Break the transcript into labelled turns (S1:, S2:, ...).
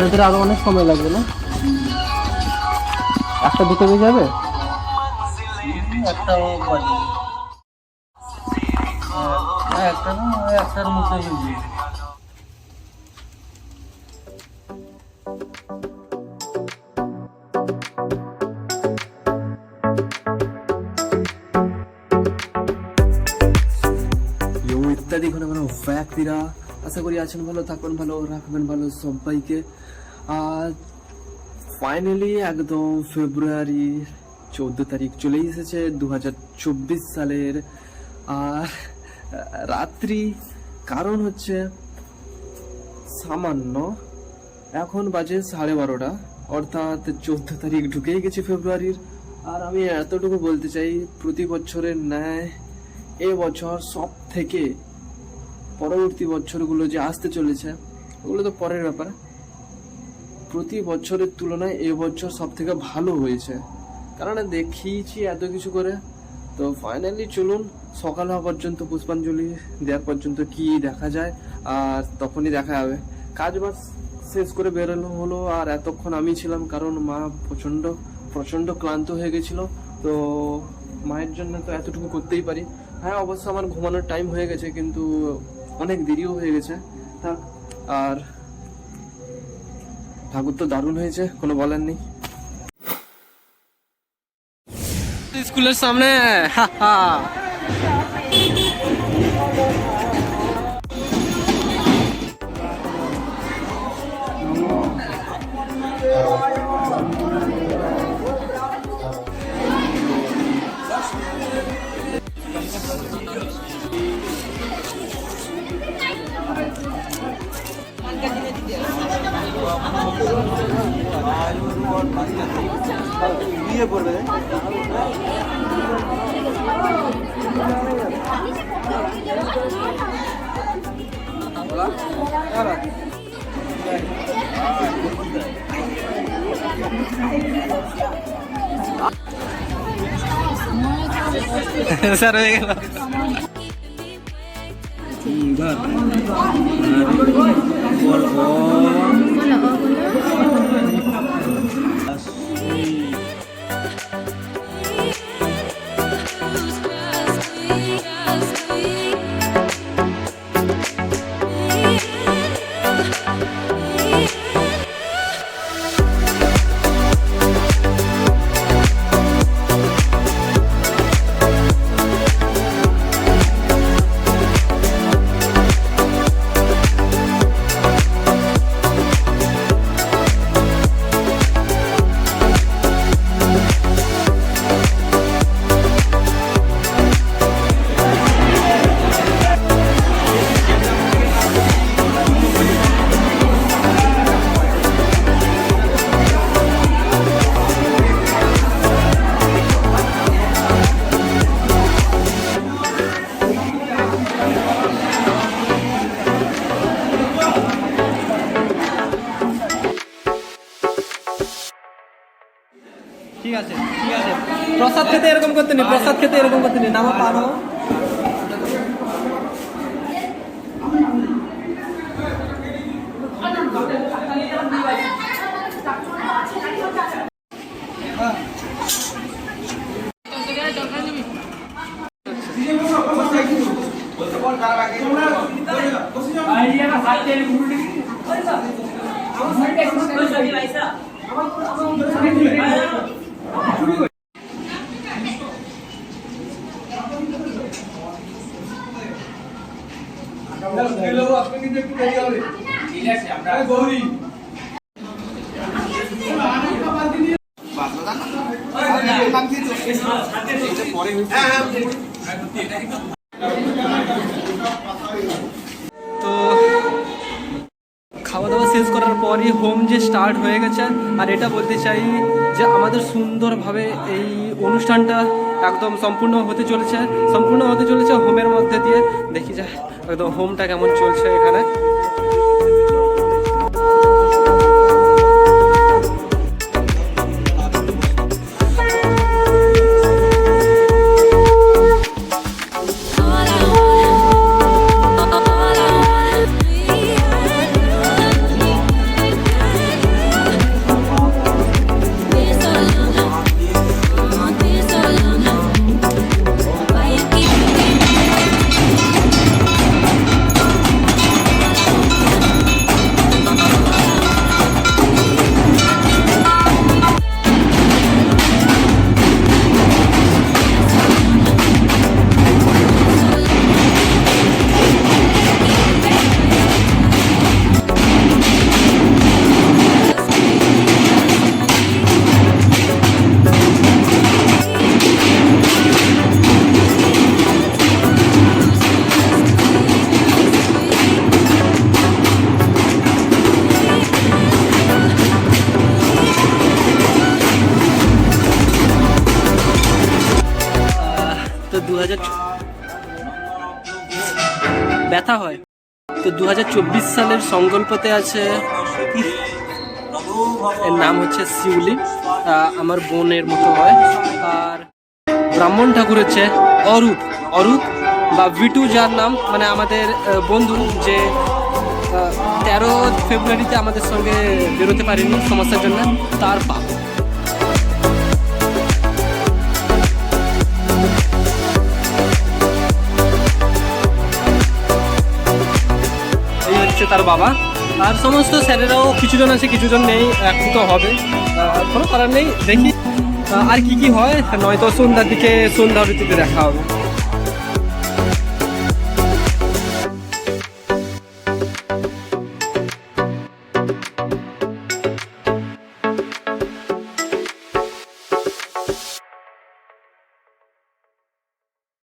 S1: আপনাদের আরো অনেক সময় লাগবে না? একটা দুটো বেজে যাবে?
S2: একটা বাজে, একটা না, একটার মতো হয়ে যাবে।
S1: ইত্যাদি ঘন ঘন ব্যক্তিরা আশা করি আছেন ভালো, থাকবেন ভালো, রাখবেন ভালো সবাইকে। আর ফাইনালি একদম ফেব্রুয়ারি 14 তারিখ চলেই এসেছে 2024 সালের। আর রাত্রি, কারণ হচ্ছে সামান্য এখন বাজে 12:30, অর্থাৎ 14 তারিখ ঢুকেই গেছে ফেব্রুয়ারির। আর আমি এতটুকু বলতে চাই, প্রতি বছরের ন্যায় এবছর সব থেকে পরবর্তী বছরগুলো যে আসতে চলেছে ওগুলো তো পরের ব্যাপার, প্রতি বছরের তুলনায় এবছর সব থেকে ভালো হয়েছে। কারণ দেখিয়েছি এত কিছু করে, তো ফাইনালি চলুন সকাল হওয়া পর্যন্ত, পুষ্পাঞ্জলি দেওয়ার পর্যন্ত কি দেখা যায়, আর তখনই দেখা যাবে। কাজ বাজ শেষ করে বেরোনো হলো, আর এতক্ষণ আমি ছিলাম, কারণ মা প্রচণ্ড প্রচণ্ড ক্লান্ত হয়ে গেছিল। তো মায়ের জন্য তো এতটুকু করতেই পারি। হ্যাঁ, অবশ্য আমার ঘুমানোর টাইম হয়ে গেছে, কিন্তু অনেক দেরিও হয়ে গেছে। থাক, আর ঠাকুর তো দারুণ হয়েছে, কোনো বলার নেই। স্কুলের সামনে হা হা।
S2: বিয়ে করবে
S1: স্যার হয়ে গেল। ঠিক আছে, ঠিক আছে। প্রসাদ খেতে এরকম করতে নেই, প্রসাদ খেতে এরকম করতে নেই। নামা পারো। তো খাওয়া দাওয়া শেষ করার পরই হোম যে স্টার্ট হয়ে গেছে। আর এটা বলতে চাই যে আমাদের সুন্দরভাবে এই অনুষ্ঠানটা একদম সম্পূর্ণ হতে চলেছে হোমের মধ্যে দিয়ে। দেখি যায় একদম হোমটা কেমন চলছে এখানে। ব্যথা হয়। তো 2024 সালের সংকল্পতে আছে, এর নাম হচ্ছে শিউলি, আমার বোনের মতো হয়। আর ব্রাহ্মণ ঠাকুর হচ্ছে অরূপ, অরূপ বা বিটু, যার নাম মানে আমাদের বন্ধু যে 13 ফেব্রুয়ারিতে আমাদের সঙ্গে বেরোতে পারেনি সমস্যার জন্য, তার বাপ। এই হচ্ছে তার বাবা। আর সমস্ত স্যারেরাও কিছুজন আছে, কিছুজন নেই, এখন তো হবে, কোনো করার নেই। দেখি আর কি কি হয়, নয়তো সন্ধ্যার দিকে সন্ধ্যা আরতিতে দেখা হবে।